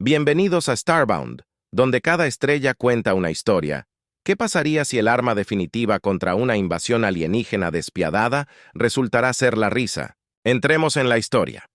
Bienvenidos a Starbound, donde cada estrella cuenta una historia. ¿Qué pasaría si el arma definitiva contra una invasión alienígena despiadada resultará ser la risa? Entremos en la historia.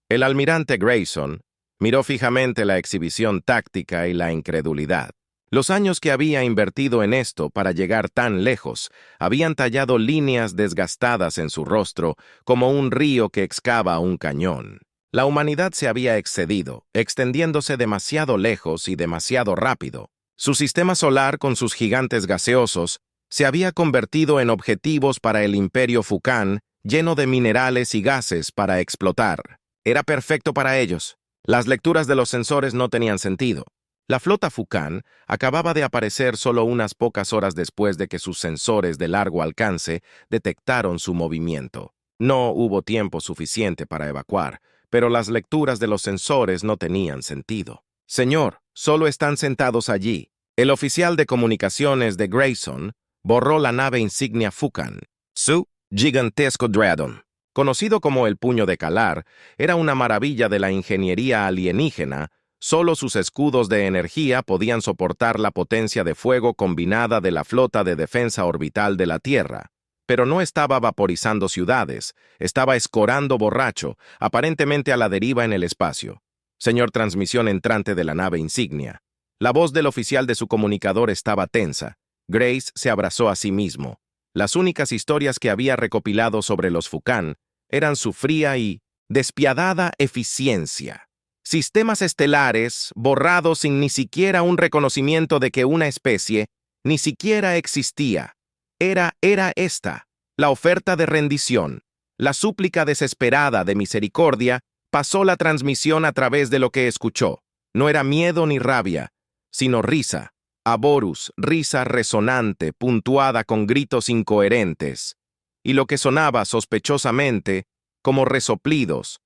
El almirante Grayson miró fijamente la exhibición táctica y la incredulidad. Los años que había invertido en esto para llegar tan lejos habían tallado líneas desgastadas en su rostro como un río que excava un cañón. La humanidad se había excedido, extendiéndose demasiado lejos y demasiado rápido. Su sistema solar, con sus gigantes gaseosos, se había convertido en objetivos para el imperio Fukan, lleno de minerales y gases para explotar. Era perfecto para ellos. Las lecturas de los sensores no tenían sentido. La flota Fukan acababa de aparecer solo unas pocas horas después de que sus sensores de largo alcance detectaron su movimiento. No hubo tiempo suficiente para evacuar, pero las lecturas de los sensores no tenían sentido. Señor, solo están sentados allí. El oficial de comunicaciones de Grayson borró la nave insignia Fukan, su gigantesco Dragon. Conocido como el Puño de Kalar, era una maravilla de la ingeniería alienígena. Solo sus escudos de energía podían soportar la potencia de fuego combinada de la flota de defensa orbital de la Tierra. Pero no estaba vaporizando ciudades, estaba escorando borracho, aparentemente a la deriva en el espacio. Señor, transmisión entrante de la nave insignia. La voz del oficial de su comunicador estaba tensa. Grace se abrazó a sí mismo. Las únicas historias que había recopilado sobre los Fukan eran su fría y despiadada eficiencia. Sistemas estelares borrados sin ni siquiera un reconocimiento de que una especie ni siquiera existía. Era esta, la oferta de rendición. La súplica desesperada de misericordia pasó la transmisión a través de lo que escuchó. No era miedo ni rabia, sino risa. Aborus, risa resonante, puntuada con gritos incoherentes. Y lo que sonaba sospechosamente como resoplidos,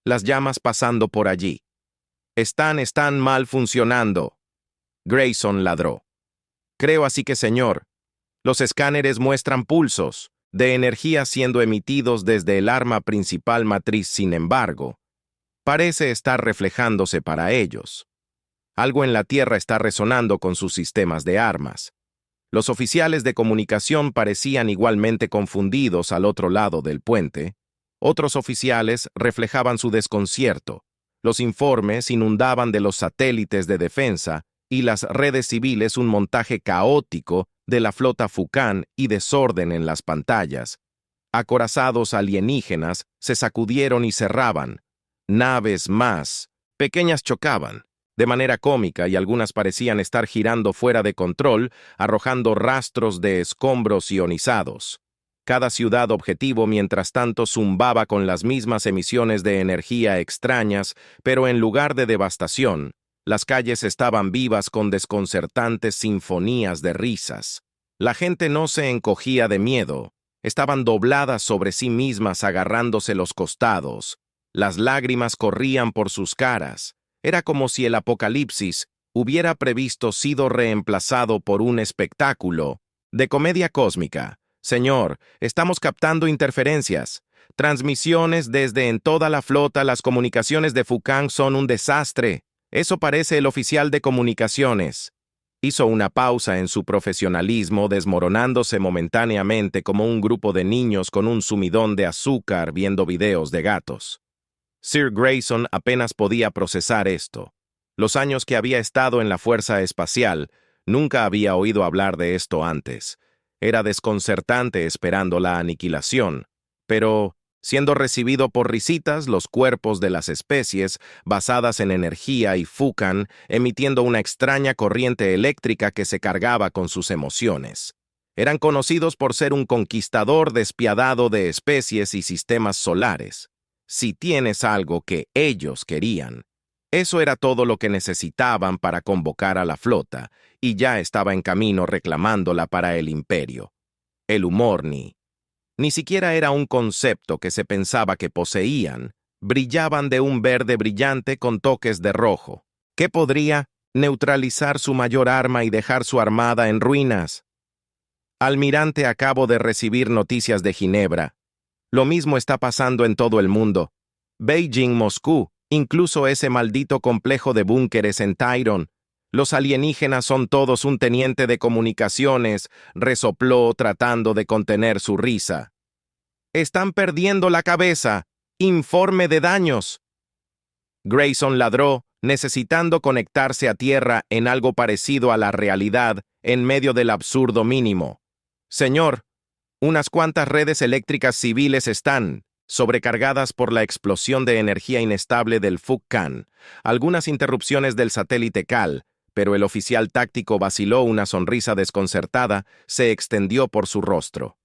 las llamas pasando por allí. Están mal funcionando. Grayson ladró. Creo así que, señor. Los escáneres muestran pulsos de energía siendo emitidos desde el arma principal matriz, sin embargo, parece estar reflejándose para ellos. Algo en la Tierra está resonando con sus sistemas de armas. Los oficiales de comunicación parecían igualmente confundidos al otro lado del puente. Otros oficiales reflejaban su desconcierto. Los informes inundaban de los satélites de defensa y las redes civiles un montaje caótico de la flota Fukan y desorden en las pantallas. Acorazados alienígenas se sacudieron y cerraban. Naves más pequeñas chocaban, de manera cómica, y algunas parecían estar girando fuera de control, arrojando rastros de escombros ionizados. Cada ciudad objetivo, mientras tanto, zumbaba con las mismas emisiones de energía extrañas, pero en lugar de devastación, las calles estaban vivas con desconcertantes sinfonías de risas. La gente no se encogía de miedo, estaban dobladas sobre sí mismas agarrándose los costados. Las lágrimas corrían por sus caras. Era como si el apocalipsis hubiera previsto sido reemplazado por un espectáculo de comedia cósmica. Señor, estamos captando interferencias. Transmisiones desde en toda la flota, las comunicaciones de Fukan son un desastre. Eso parece el oficial de comunicaciones. Hizo una pausa en su profesionalismo, desmoronándose momentáneamente como un grupo de niños con un sumidón de azúcar viendo videos de gatos. Sir Grayson apenas podía procesar esto. Los años que había estado en la Fuerza Espacial, nunca había oído hablar de esto antes. Era desconcertante esperando la aniquilación, pero siendo recibido por risitas los cuerpos de las especies basadas en energía y Fukan emitiendo una extraña corriente eléctrica que se cargaba con sus emociones. Eran conocidos por ser un conquistador despiadado de especies y sistemas solares. Si tienes algo que ellos querían, eso era todo lo que necesitaban para convocar a la flota, y ya estaba en camino reclamándola para el imperio. El humor ni siquiera era un concepto que se pensaba que poseían. Brillaban de un verde brillante con toques de rojo, que podría neutralizar su mayor arma y dejar su armada en ruinas. Almirante, acabo de recibir noticias de Ginebra. Lo mismo está pasando en todo el mundo. Beijing, Moscú, Incluso ese maldito complejo de búnkeres en Tyron. Los alienígenas son todos un teniente de comunicaciones, resopló tratando de contener su risa. Están perdiendo la cabeza. Informe de daños. Grayson ladró, necesitando conectarse a tierra en algo parecido a la realidad en medio del absurdo mínimo. Señor, unas cuantas redes eléctricas civiles están sobrecargadas por la explosión de energía inestable del Fukan, algunas interrupciones del satélite Cal, pero el oficial táctico vaciló. Una sonrisa desconcertada se extendió por su rostro.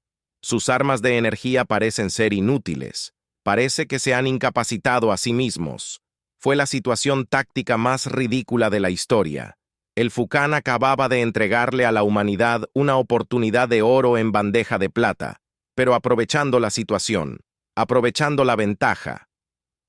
Sus armas de energía parecen ser inútiles. Parece que se han incapacitado a sí mismos. Fue la situación táctica más ridícula de la historia. El Fukan acababa de entregarle a la humanidad una oportunidad de oro en bandeja de plata, pero aprovechando la situación, aprovechando la ventaja.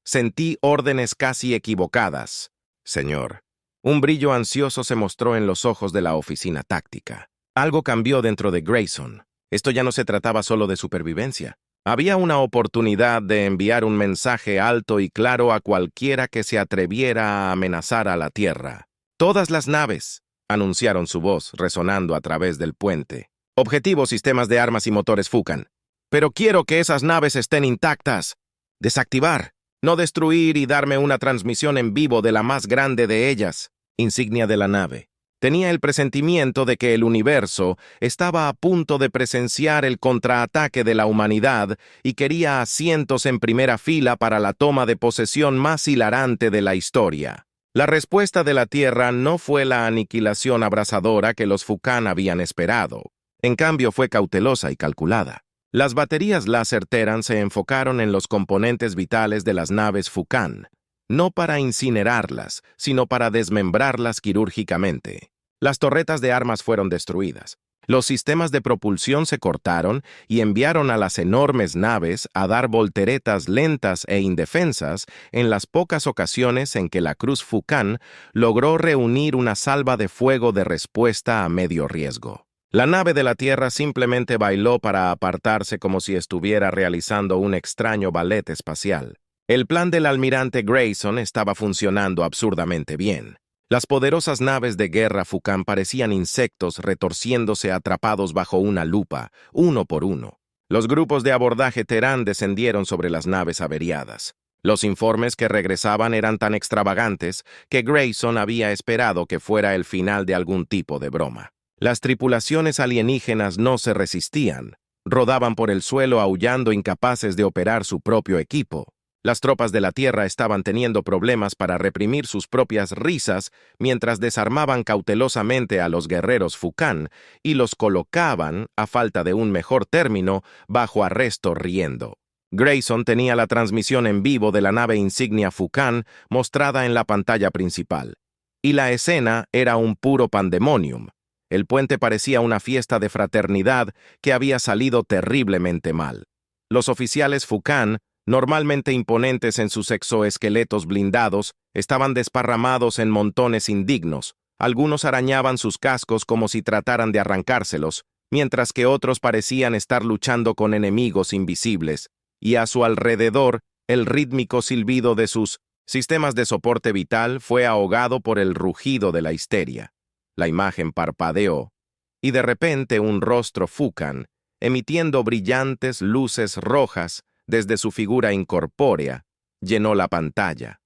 Sentí órdenes casi equivocadas. Señor. Un brillo ansioso se mostró en los ojos de la oficina táctica. Algo cambió dentro de Grayson. Esto ya no se trataba solo de supervivencia. Había una oportunidad de enviar un mensaje alto y claro a cualquiera que se atreviera a amenazar a la Tierra. Todas las naves, anunciaron su voz resonando a través del puente. Objetivo: sistemas de armas y motores Fukan. Pero quiero que esas naves estén intactas. Desactivar. No destruir y darme una transmisión en vivo de la más grande de ellas. Insignia de la nave. Tenía el presentimiento de que el universo estaba a punto de presenciar el contraataque de la humanidad y quería asientos en primera fila para la toma de posesión más hilarante de la historia. La respuesta de la Tierra no fue la aniquilación abrasadora que los Fukan habían esperado. En cambio, fue cautelosa y calculada. Las baterías láser Terran se enfocaron en los componentes vitales de las naves Fukan, no para incinerarlas, sino para desmembrarlas quirúrgicamente. Las torretas de armas fueron destruidas. Los sistemas de propulsión se cortaron y enviaron a las enormes naves a dar volteretas lentas e indefensas en las pocas ocasiones en que la Cruz Fukan logró reunir una salva de fuego de respuesta a medio riesgo. La nave de la Tierra simplemente bailó para apartarse como si estuviera realizando un extraño ballet espacial. El plan del almirante Grayson estaba funcionando absurdamente bien. Las poderosas naves de guerra Fukan parecían insectos retorciéndose atrapados bajo una lupa, uno por uno. Los grupos de abordaje Terán descendieron sobre las naves averiadas. Los informes que regresaban eran tan extravagantes que Grayson había esperado que fuera el final de algún tipo de broma. Las tripulaciones alienígenas no se resistían. Rodaban por el suelo aullando, incapaces de operar su propio equipo. Las tropas de la Tierra estaban teniendo problemas para reprimir sus propias risas mientras desarmaban cautelosamente a los guerreros Fukan y los colocaban, a falta de un mejor término, bajo arresto riendo. Grayson tenía la transmisión en vivo de la nave insignia Fukan mostrada en la pantalla principal. Y la escena era un puro pandemonium. El puente parecía una fiesta de fraternidad que había salido terriblemente mal. Los oficiales Fukan, normalmente imponentes en sus exoesqueletos blindados, estaban desparramados en montones indignos. Algunos arañaban sus cascos como si trataran de arrancárselos, mientras que otros parecían estar luchando con enemigos invisibles, y a su alrededor el rítmico silbido de sus sistemas de soporte vital fue ahogado por el rugido de la histeria. La imagen parpadeó, y de repente un rostro Fukan, emitiendo brillantes luces rojas desde su figura incorpórea, llenó la pantalla.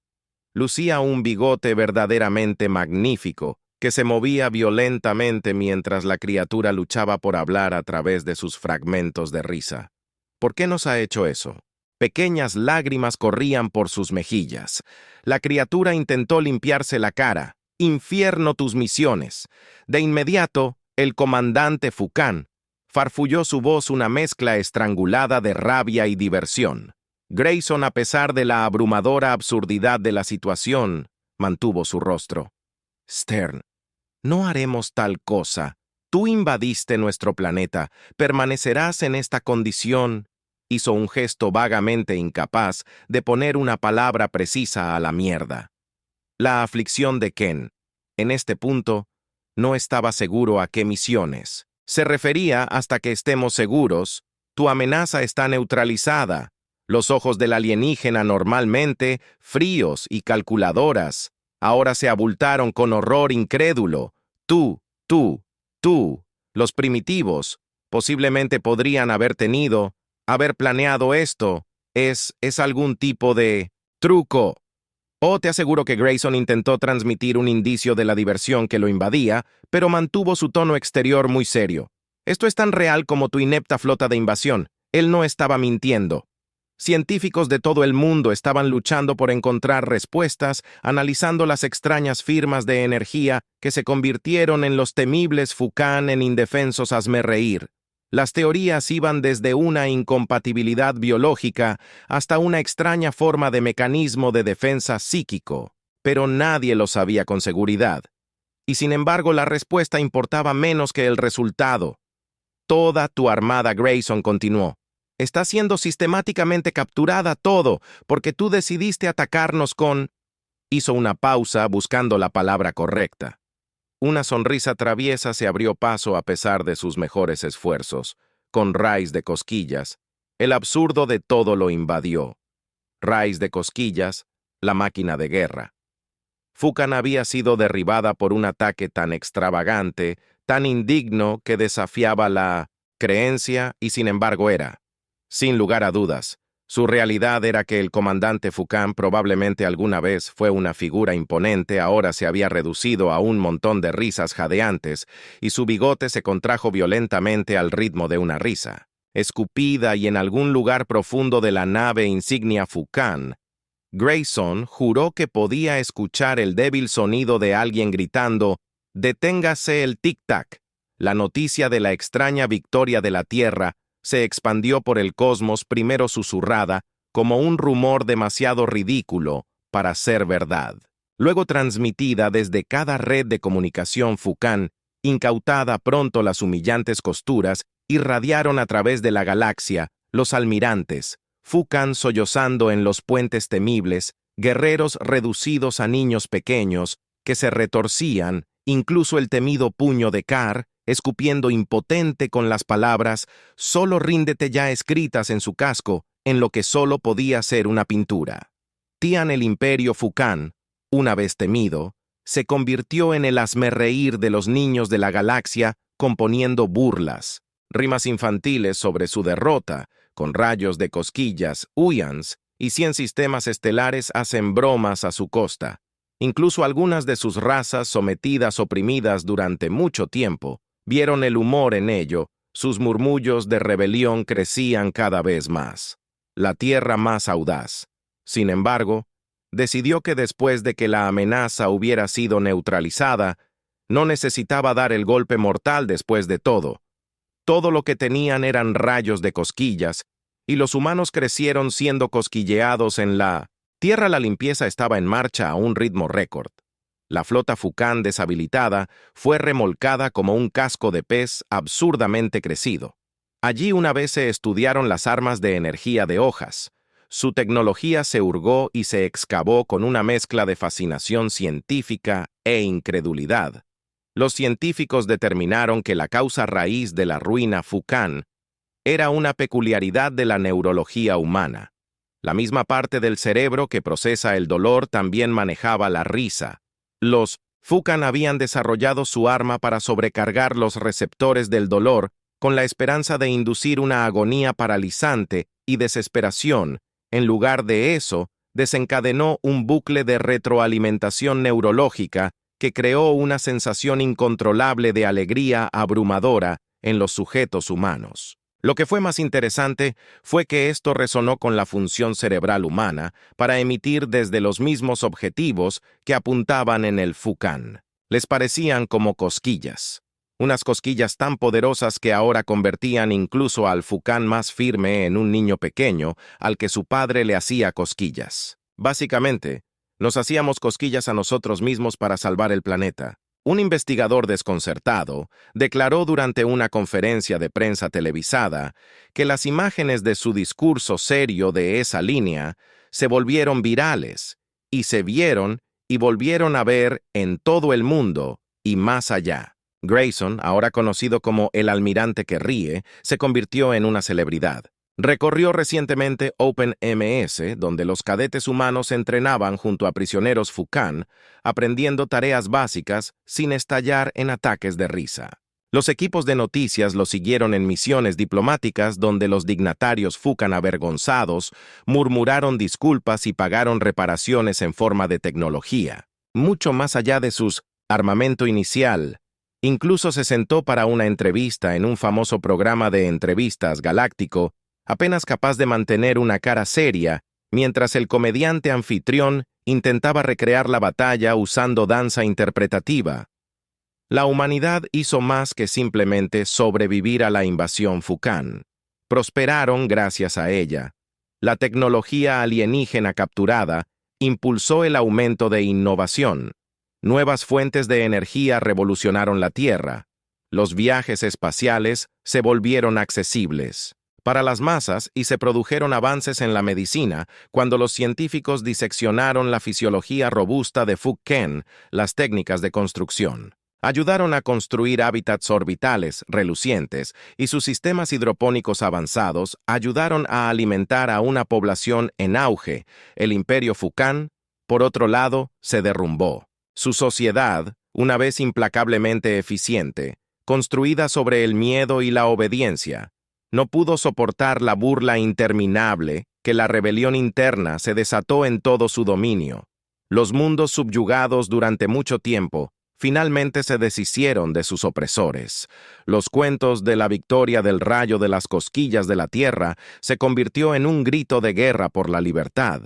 Lucía un bigote verdaderamente magnífico, que se movía violentamente mientras la criatura luchaba por hablar a través de sus fragmentos de risa. ¿Por qué nos ha hecho eso? Pequeñas lágrimas corrían por sus mejillas. La criatura intentó limpiarse la cara. «Infierno tus misiones». De inmediato, el comandante Fukan farfulló su voz, una mezcla estrangulada de rabia y diversión. Grayson, a pesar de la abrumadora absurdidad de la situación, mantuvo su rostro. «Stern, no haremos tal cosa. Tú invadiste nuestro planeta. Permanecerás en esta condición». Hizo un gesto vagamente incapaz de poner una palabra precisa a la mierda. La aflicción de Ken. En este punto, no estaba seguro a qué misiones. Se refería: hasta que estemos seguros, tu amenaza está neutralizada. Los ojos del alienígena, normalmente fríos y calculadoras, ahora se abultaron con horror incrédulo. Tú, tú. Los primitivos posiblemente podrían haber planeado esto. Es algún tipo de truco. Oh, te aseguro que Grayson intentó transmitir un indicio de la diversión que lo invadía, pero mantuvo su tono exterior muy serio. Esto es tan real como tu inepta flota de invasión. Él no estaba mintiendo. Científicos de todo el mundo estaban luchando por encontrar respuestas, analizando las extrañas firmas de energía que se convirtieron en los temibles Fukan en indefensos hazmerreír. Las teorías iban desde una incompatibilidad biológica hasta una extraña forma de mecanismo de defensa psíquico, pero nadie lo sabía con seguridad. Y sin embargo, la respuesta importaba menos que el resultado. Toda tu armada, Grayson, continuó. Está siendo sistemáticamente capturada todo, porque tú decidiste atacarnos con... Hizo una pausa buscando la palabra correcta. Una sonrisa traviesa se abrió paso a pesar de sus mejores esfuerzos. Con raíz de cosquillas, el absurdo de todo lo invadió. Raíz de cosquillas, la máquina de guerra. Fukan había sido derribada por un ataque tan extravagante, tan indigno que desafiaba la creencia y sin embargo era. Sin lugar a dudas, su realidad era que el comandante Fukan probablemente alguna vez fue una figura imponente, ahora se había reducido a un montón de risas jadeantes, y su bigote se contrajo violentamente al ritmo de una risa. Escupida y en algún lugar profundo de la nave insignia Fukan, Grayson juró que podía escuchar el débil sonido de alguien gritando, «Deténgase el tic-tac». La noticia de la extraña victoria de la Tierra se expandió por el cosmos, primero susurrada, como un rumor demasiado ridículo para ser verdad. Luego transmitida desde cada red de comunicación Fukan, incautada pronto las humillantes costuras, irradiaron a través de la galaxia los almirantes, Fukan sollozando en los puentes temibles, guerreros reducidos a niños pequeños que se retorcían, incluso el temido puño de Kar, escupiendo impotente con las palabras «Solo ríndete» ya escritas en su casco, en lo que solo podía ser una pintura. Tian el imperio Fukan, una vez temido, se convirtió en el hazmerreír de los niños de la galaxia, componiendo burlas, rimas infantiles sobre su derrota, con rayos de cosquillas, Uyans, y 100 sistemas estelares hacen bromas a su costa. Incluso algunas de sus razas sometidas oprimidas durante mucho tiempo, vieron el humor en ello, sus murmullos de rebelión crecían cada vez más. La Tierra más audaz, sin embargo, decidió que después de que la amenaza hubiera sido neutralizada, no necesitaba dar el golpe mortal después de todo. Todo lo que tenían eran rayos de cosquillas, y los humanos crecieron siendo cosquilleados en la Tierra. La limpieza estaba en marcha a un ritmo récord. La flota Fukan deshabilitada fue remolcada como un casco de pez absurdamente crecido. Allí una vez se estudiaron las armas de energía de hojas. Su tecnología se hurgó y se excavó con una mezcla de fascinación científica e incredulidad. Los científicos determinaron que la causa raíz de la ruina Fukan era una peculiaridad de la neurología humana. La misma parte del cerebro que procesa el dolor también manejaba la risa. Los Fukan habían desarrollado su arma para sobrecargar los receptores del dolor con la esperanza de inducir una agonía paralizante y desesperación. En lugar de eso, desencadenó un bucle de retroalimentación neurológica que creó una sensación incontrolable de alegría abrumadora en los sujetos humanos. Lo que fue más interesante fue que esto resonó con la función cerebral humana para emitir desde los mismos objetivos que apuntaban en el Fukan. Les parecían como cosquillas. Unas cosquillas tan poderosas que ahora convertían incluso al Fukan más firme en un niño pequeño al que su padre le hacía cosquillas. Básicamente, nos hacíamos cosquillas a nosotros mismos para salvar el planeta. Un investigador desconcertado declaró durante una conferencia de prensa televisada que las imágenes de su discurso serio de esa línea se volvieron virales y se vieron y volvieron a ver en todo el mundo y más allá. Grayson, ahora conocido como el almirante que ríe, se convirtió en una celebridad. Recorrió recientemente OpenMS, donde los cadetes humanos entrenaban junto a prisioneros Fukan, aprendiendo tareas básicas sin estallar en ataques de risa. Los equipos de noticias lo siguieron en misiones diplomáticas donde los dignatarios Fukan avergonzados murmuraron disculpas y pagaron reparaciones en forma de tecnología. Mucho más allá de sus armamento inicial, incluso se sentó para una entrevista en un famoso programa de entrevistas galáctico, apenas capaz de mantener una cara seria, mientras el comediante anfitrión intentaba recrear la batalla usando danza interpretativa. La humanidad hizo más que simplemente sobrevivir a la invasión Fukan. Prosperaron gracias a ella. La tecnología alienígena capturada impulsó el aumento de innovación. Nuevas fuentes de energía revolucionaron la Tierra. Los viajes espaciales se volvieron accesibles para las masas y se produjeron avances en la medicina cuando los científicos diseccionaron la fisiología robusta de Fukan, las técnicas de construcción. Ayudaron a construir hábitats orbitales relucientes y sus sistemas hidropónicos avanzados ayudaron a alimentar a una población en auge. El imperio Fukan, por otro lado, se derrumbó. Su sociedad, una vez implacablemente eficiente, construida sobre el miedo y la obediencia, no pudo soportar la burla interminable que la rebelión interna se desató en todo su dominio. Los mundos subyugados durante mucho tiempo finalmente se deshicieron de sus opresores. Los cuentos de la victoria del rayo de las cosquillas de la tierra se convirtió en un grito de guerra por la libertad.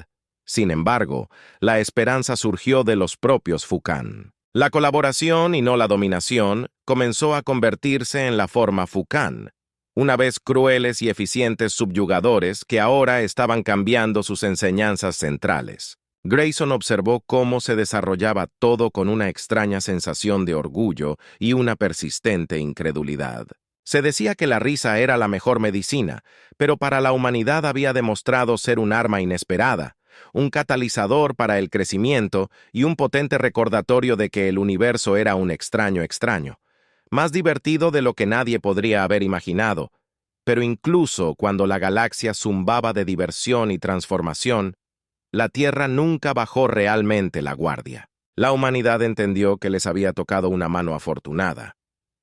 Sin embargo, la esperanza surgió de los propios Fukan. La colaboración y no la dominación comenzó a convertirse en la forma Fukan, una vez crueles y eficientes subyugadores que ahora estaban cambiando sus enseñanzas centrales. Grayson observó cómo se desarrollaba todo con una extraña sensación de orgullo y una persistente incredulidad. Se decía que la risa era la mejor medicina, pero para la humanidad había demostrado ser un arma inesperada, un catalizador para el crecimiento y un potente recordatorio de que el universo era un extraño extraño, más divertido de lo que nadie podría haber imaginado. Pero incluso cuando la galaxia zumbaba de diversión y transformación, la Tierra nunca bajó realmente la guardia. La humanidad entendió que les había tocado una mano afortunada,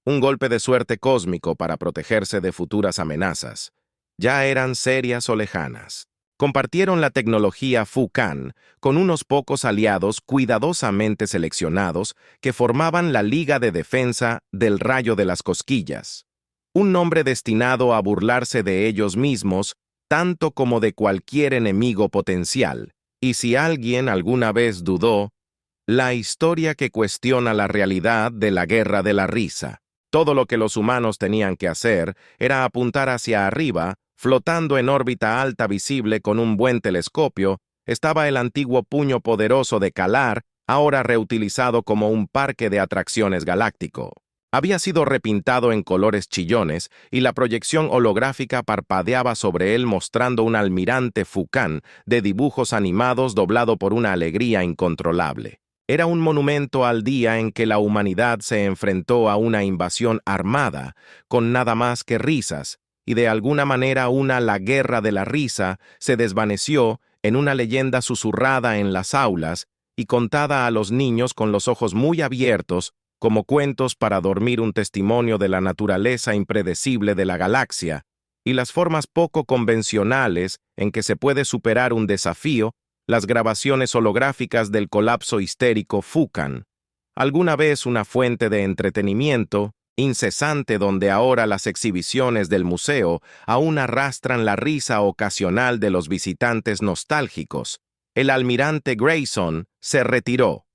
un golpe de suerte cósmico para protegerse de futuras amenazas. Ya eran serias o lejanas. Compartieron la tecnología Fukan con unos pocos aliados cuidadosamente seleccionados que formaban la Liga de Defensa del Rayo de las Cosquillas, un nombre destinado a burlarse de ellos mismos tanto como de cualquier enemigo potencial. Y si alguien alguna vez dudó, la historia que cuestiona la realidad de la guerra de la risa. Todo lo que los humanos tenían que hacer era apuntar hacia arriba, flotando en órbita alta visible con un buen telescopio, estaba el antiguo puño poderoso de Kalar, ahora reutilizado como un parque de atracciones galáctico. Había sido repintado en colores chillones y la proyección holográfica parpadeaba sobre él mostrando un almirante Fukan de dibujos animados doblado por una alegría incontrolable. Era un monumento al día en que la humanidad se enfrentó a una invasión armada, con nada más que risas, y de alguna manera la guerra de la risa se desvaneció en una leyenda susurrada en las aulas y contada a los niños con los ojos muy abiertos, como cuentos para dormir, un testimonio de la naturaleza impredecible de la galaxia y las formas poco convencionales en que se puede superar un desafío, las grabaciones holográficas del colapso histérico Fukan, alguna vez una fuente de entretenimiento incesante donde ahora las exhibiciones del museo aún arrastran la risa ocasional de los visitantes nostálgicos. El almirante Grayson se retiró.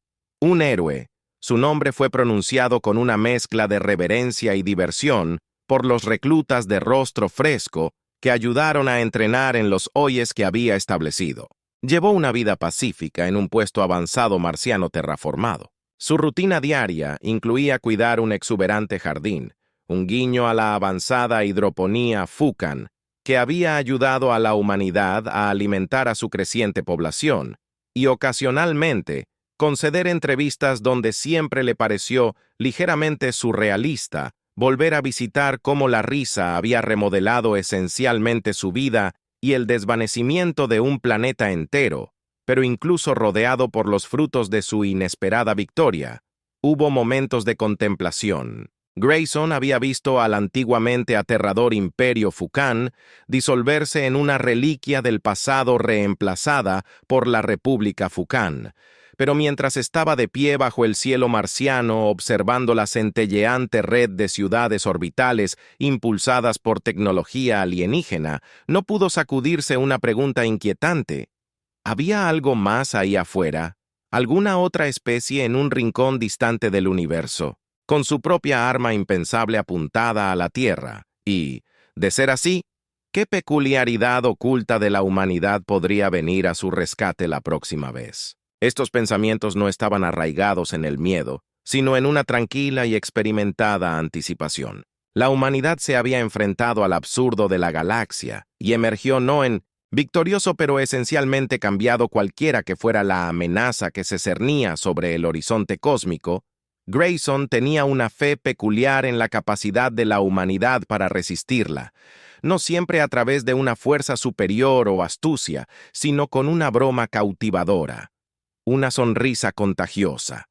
Un héroe. Su nombre fue pronunciado con una mezcla de reverencia y diversión por los reclutas de rostro fresco que ayudaron a entrenar en los hoyes que había establecido. Llevó una vida pacífica en un puesto avanzado marciano terraformado. Su rutina diaria incluía cuidar un exuberante jardín, un guiño a la avanzada hidroponía Fukan, que había ayudado a la humanidad a alimentar a su creciente población, y ocasionalmente conceder entrevistas donde siempre le pareció ligeramente surrealista volver a visitar cómo la risa había remodelado esencialmente su vida y el desvanecimiento de un planeta entero, pero incluso rodeado por los frutos de su inesperada victoria. Hubo momentos de contemplación. Grayson había visto al antiguamente aterrador imperio Fukan disolverse en una reliquia del pasado reemplazada por la República Fukan. Pero mientras estaba de pie bajo el cielo marciano observando la centelleante red de ciudades orbitales impulsadas por tecnología alienígena, no pudo sacudirse una pregunta inquietante. ¿Había algo más ahí afuera? ¿Alguna otra especie en un rincón distante del universo, con su propia arma impensable apuntada a la Tierra? Y, de ser así, ¿qué peculiaridad oculta de la humanidad podría venir a su rescate la próxima vez? Estos pensamientos no estaban arraigados en el miedo, sino en una tranquila y experimentada anticipación. La humanidad se había enfrentado al absurdo de la galaxia y emergió no en victorioso pero esencialmente cambiado cualquiera que fuera la amenaza que se cernía sobre el horizonte cósmico. Grayson tenía una fe peculiar en la capacidad de la humanidad para resistirla, no siempre a través de una fuerza superior o astucia, sino con una broma cautivadora, una sonrisa contagiosa,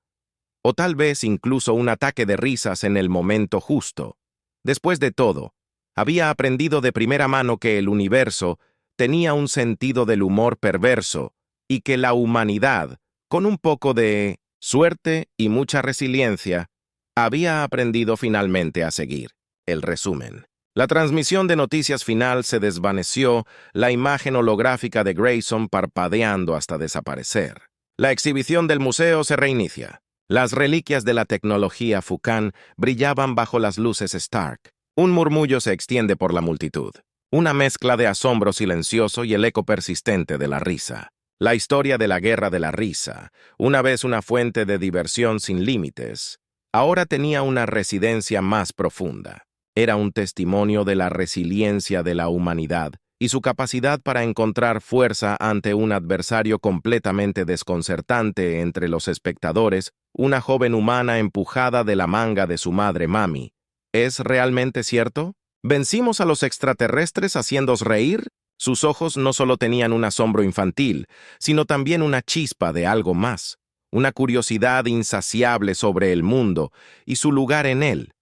o tal vez incluso un ataque de risas en el momento justo. Después de todo, había aprendido de primera mano que el universo tenía un sentido del humor perverso y que la humanidad, con un poco de suerte y mucha resiliencia, había aprendido finalmente a seguir. El resumen. La transmisión de noticias final se desvaneció, la imagen holográfica de Grayson parpadeando hasta desaparecer. La exhibición del museo se reinicia. Las reliquias de la tecnología Fukan brillaban bajo las luces Stark. Un murmullo se extiende por la multitud. Una mezcla de asombro silencioso y el eco persistente de la risa. La historia de la guerra de la risa, una vez una fuente de diversión sin límites, ahora tenía una residencia más profunda. Era un testimonio de la resiliencia de la humanidad y su capacidad para encontrar fuerza ante un adversario completamente desconcertante. Entre los espectadores, una joven humana empujada de la manga de su madre Mami. ¿Es realmente cierto? ¿Vencimos a los extraterrestres haciéndoos reír? Sus ojos no solo tenían un asombro infantil, sino también una chispa de algo más, una curiosidad insaciable sobre el mundo y su lugar en él.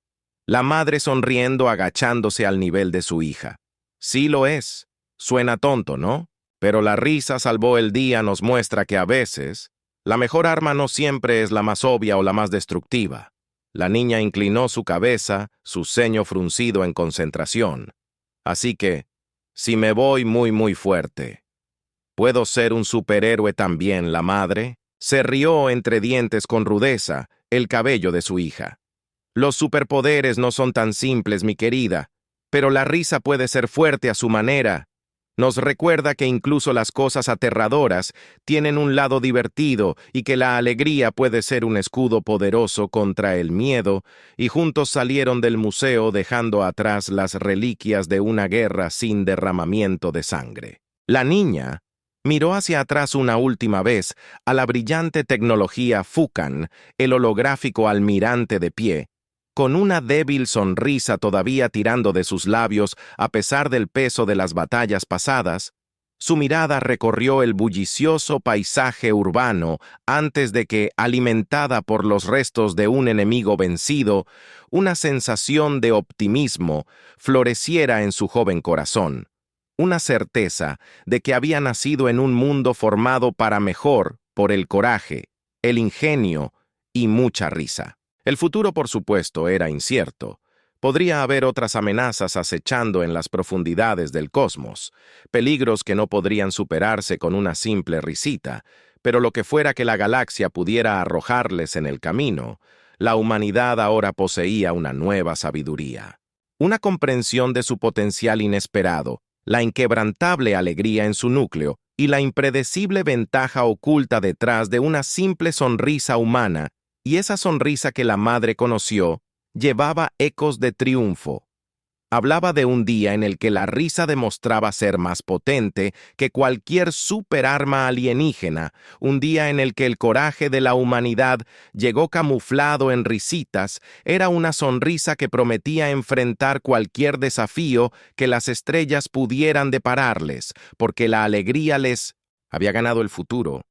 La madre sonriendo agachándose al nivel de su hija. Sí lo es. Suena tonto, ¿no? Pero la risa salvó el día nos muestra que a veces, la mejor arma no siempre es la más obvia o la más destructiva. La niña inclinó su cabeza, su ceño fruncido en concentración. Así que, si me voy muy fuerte, ¿puedo ser un superhéroe también, la madre? Se rió entre dientes con rudeza el cabello de su hija. Los superpoderes no son tan simples, mi querida, pero la risa puede ser fuerte a su manera. Nos recuerda que incluso las cosas aterradoras tienen un lado divertido y que la alegría puede ser un escudo poderoso contra el miedo, y juntos salieron del museo dejando atrás las reliquias de una guerra sin derramamiento de sangre. La niña miró hacia atrás una última vez a la brillante tecnología Fukan, el holográfico almirante de pie, con una débil sonrisa todavía tirando de sus labios a pesar del peso de las batallas pasadas. Su mirada recorrió el bullicioso paisaje urbano antes de que, alimentada por los restos de un enemigo vencido, una sensación de optimismo floreciera en su joven corazón. Una certeza de que había nacido en un mundo formado para mejor por el coraje, el ingenio y mucha risa. El futuro, por supuesto, era incierto. Podría haber otras amenazas acechando en las profundidades del cosmos, peligros que no podrían superarse con una simple risita, pero lo que fuera que la galaxia pudiera arrojarles en el camino, la humanidad ahora poseía una nueva sabiduría. Una comprensión de su potencial inesperado, la inquebrantable alegría en su núcleo y la impredecible ventaja oculta detrás de una simple sonrisa humana. Y esa sonrisa que la madre conoció llevaba ecos de triunfo. Hablaba de un día en el que la risa demostraba ser más potente que cualquier superarma alienígena, un día en el que el coraje de la humanidad llegó camuflado en risitas, era una sonrisa que prometía enfrentar cualquier desafío que las estrellas pudieran depararles, porque la alegría les había ganado el futuro.